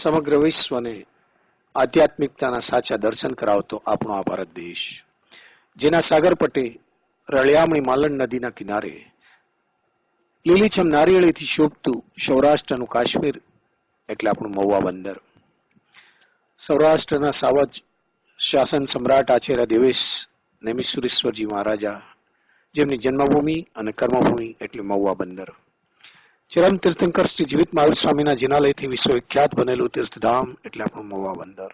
સમગ્ર વિશ્વને આધ્યાત્મિકતાના સાચા દર્શન કરાવતો આપણો આ ભારત દેશ, જેના સાગર પટે રળિયામણી માલણ નદીના કિનારે લીલીછમ નારિયેળીથી શોભતું સૌરાષ્ટ્રનું કાશ્મીર એટલે આપણું મહુવા બંદર. સૌરાષ્ટ્રના સાવજ શાસન સમ્રાટ આચાર્ય દેવેશ નેમિષુરીશ્વરજી મહારાજા, જેમની જન્મભૂમિ અને કર્મભૂમિ એટલે મહુવા બંદર. ચરમ તીર્થંકર શ્રી જીવિત મહાવીર સ્વામીના જિનાલયથી વિશ્વવિખ્યાત બનેલું તીર્થધામ એટલે આપણું મહુવા બંદર,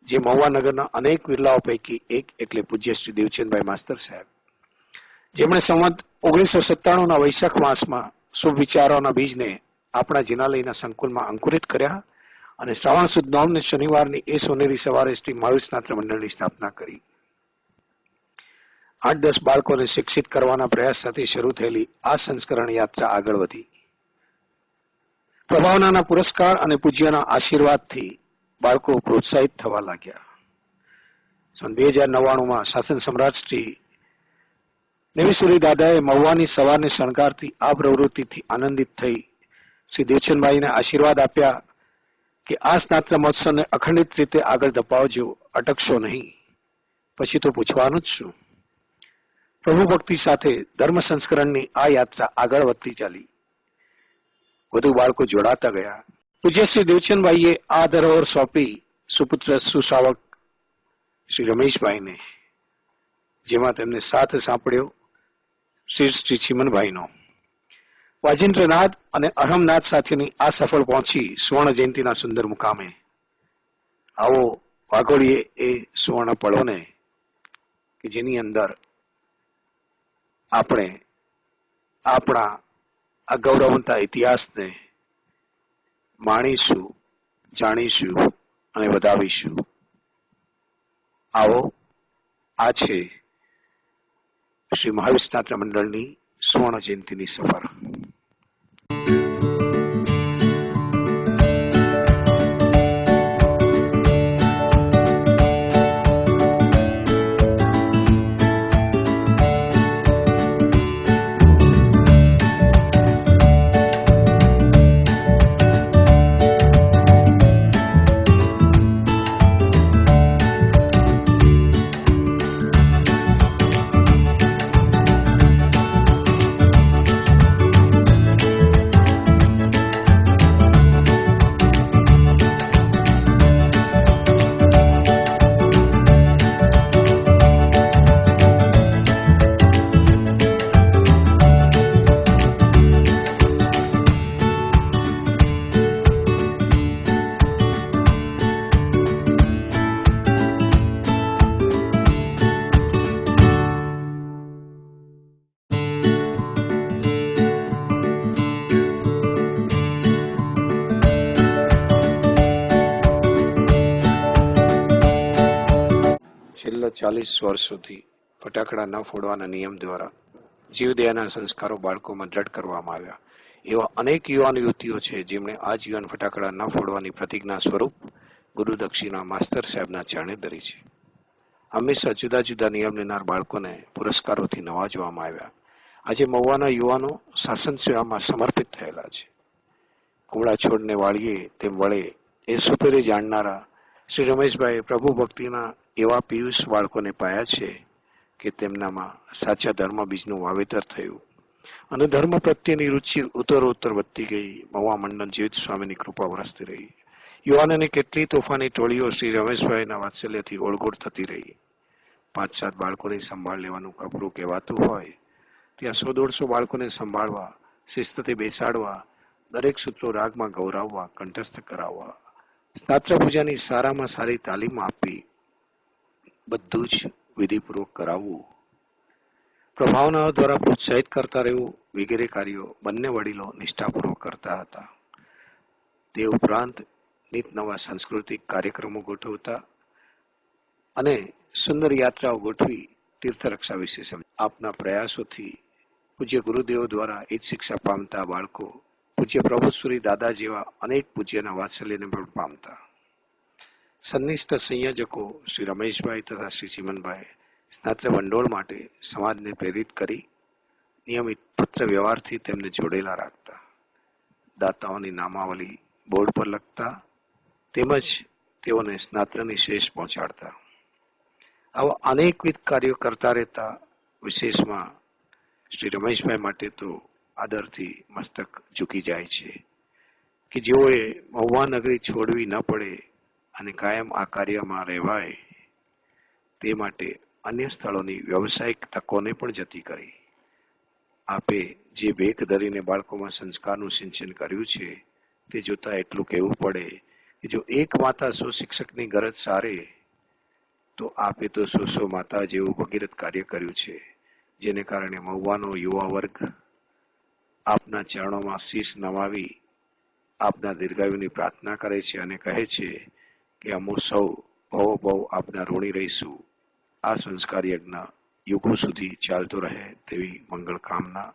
જે મહુવા નગરના અનેક વિરલાઓ પૈકી એક એટલે પૂજ્ય શ્રી દેવચંદભાઈ માસ્તર સાહેબ, જેમણે સંવત 1997ના વૈશાખ માસમાં શુભ વિચારોના બીજને આપણા જિનાલયના સંકુલમાં અંકુરિત કર્યા અને શ્રાવણ સુદ 9 શનિવારની એ સોનેરી સવારે શ્રી મહાવીર સ્નાત્ર મંડળની સ્થાપના કરી. 8-10 બાળકોને શિક્ષિત કરવાના પ્રયાસ સાથે શરૂ થયેલી આ સંસ્કરણ યાત્રા આગળ વધી. પ્રભાવનાના પુરસ્કાર અને પૂજ્યના આશીર્વાદથી બાળકો પ્રોત્સાહિત થવા લાગ્યા. સન 2099માં શાસન સમ્રાટ શ્રી નેમિષુરી દાદાએ મહુવાની સવારને શણગારતી આ પ્રવૃત્તિથી આનંદિત થઈ શ્રી દેવચંદભાઈને આશીર્વાદ આપ્યા કે આ સ્નાત્ર મહોત્સવને અખંડિત રીતે આગળ ધપાવજો, અટકશો નહીં. પછી તો પૂછવાનું જ શું. પ્રભુ ભક્તિ સાથે ધર્મ સંસ્કરણની આ યાત્રા આગળ વધતી ચાલી. વધુ બાળકો જોડાતા ગયા. પૂજ્ય શ્રી દેવચંદભાઈએ આ ધરોહર સોંપી સુપુત્ર સુશ્રાવક શ્રી રમેશભાઈને, જેમાં તેમને સાથ સાંપડ્યો શ્રી ચીમનભાઈનો. વાજિંદ્રનાદ અને અહમનાદ સાથેની આ સફળ પહોંચી સુવર્ણ જયંતિના સુંદર મુકામે. આવો વાઘોડીએ એ સુવર્ણ પળોને કે જેની અંદર આપણે આપણા આ ગૌરવવંતા ઇતિહાસને માણીશું, જાણીશું અને વધાવીશું. આવો, આ છે શ્રી મહાવીર સ્નાત્ર મંડળની સુવર્ણ જયંતિની સફર. છેલ્લા 40 વર્ષોથી ફટાકડા ન ફોડવાના નિયમ દ્વારા જીવદયાના સંસ્કારો બાળકોમાં દ્રઢ કરવામાં આવ્યા. એવા અનેક યુવાન યુવતીઓ છે જેમણે આ જીવન ફટાકડા ન ફોડવાની પ્રતિજ્ઞા સ્વરૂપ ગુરુ દક્ષિણા માસ્તર સાહેબના ચરણે ધરી છે. હંમેશા જુદા જુદા નિયમ લેનાર બાળકોને પુરસ્કારોથી નવાજવામાં આવ્યા. આજે મહુવાના યુવાનો શાસન સેવામાં સમર્પિત થયેલા છે. કુમળા છોડને વાળીએ તેમ વળે એ સુપેરે જાણનારા શ્રી રમેશભાઈ પ્રભુ ભક્તિના એવા પિયુષ બાળકોને પાયા છે કે તેમનામાં સાચા ધર્મ બીજનું વાવેતર થયું અને ધર્મ પ્રત્યેની રુચિ ઉત્તરોત્તર વધતી ગઈ. મહુવા મંડળ જીવિત સ્વામીની કૃપા વરસતી રહી. યુવાનોની કેટલી તોફાની ટોળીઓ શ્રી રમેશભાઈના વાત્સલ્યથી ઓળગોળ થતી રહી. 5-7 બાળકોની સંભાળ લેવાનું કપરું કહેવાતું હોય ત્યાં 100-150 બાળકોને સંભાળવા, શિસ્તથી બેસાડવા, દરેક સૂત્રો રાગમાં ગૌરાવવા, કંઠસ્થ કરાવવા, સ્નાત્ર પૂજાની સારામાં સારી તાલીમ આપી, બધું જ વિધિપૂર્વક કરાવવું, પ્રભાવનાઓ દ્વારા પ્રોત્સાહિત કરતા રહેવું વગેરે કાર્યો બંને વડીલો નિષ્ઠાપૂર્વક કરતા હતા. તે ઉપરાંત નિત નવા સાંસ્કૃતિક કાર્યક્રમો ગોઠવતા અને સુંદર યાત્રાઓ ગોઠવી તીર્થરક્ષા વિશે સમજ. આપના પ્રયાસોથી પૂજ્ય ગુરુદેવો દ્વારા એ જ શિક્ષા પામતા બાળકો પૂજ્ય પ્રભુશ્રી દાદા જેવા અનેક પૂજ્યના વાત્સલ્યને પણ પામતા. સન્નિષ્ઠ સંયોજકો શ્રી રમેશભાઈ તથા શ્રી ચીમનભાઈ સ્નાત્ર ભંડોળ માટે સમાજને પ્રેરિત કરી નિયમિત પત્ર વ્યવહારથી તેમને જોડેલા રાખતા. દાતાઓની નામાવલી બોર્ડ પર લખતા તેમજ તેઓને સ્નાતકની શેષ પહોંચાડતા. આવા અનેકવિધ કાર્યો કરતા રહેતા વિશેષમાં શ્રી રમેશભાઈ માટે તો આદરથી મસ્તક ઝૂકી જાય છે કે જેઓએ મહુવા નગરી છોડવી ન પડે અને કાયમ આ કાર્યમાં રહેવાય તે માટે અન્ય સ્થળોની વ્યવસાયિક તકોને પણ જતી કરી. આપે જે ભેખ ધરીને બાળકોમાં સંસ્કારનું સિંચન કર્યું છે તે જોતા એટલું કહેવું પડે કે જો એક માતા સુશિક્ષકની ગરજ સારે તો આપે તો સો માતા જેવું ભગીરથ કાર્ય કર્યું છે, જેને કારણે મહુવાનો યુવા વર્ગ આપના ચરણોમાં શીશ નમાવી આપના દીર્ઘાયુની પ્રાર્થના કરે છે અને કહે છે કે અમુ સૌ ભવ આપના ઋણી રહીશું. આ સંસ્કાર યજ્ઞ યુગો સુધી ચાલતો રહે તેવી મંગળ કામના.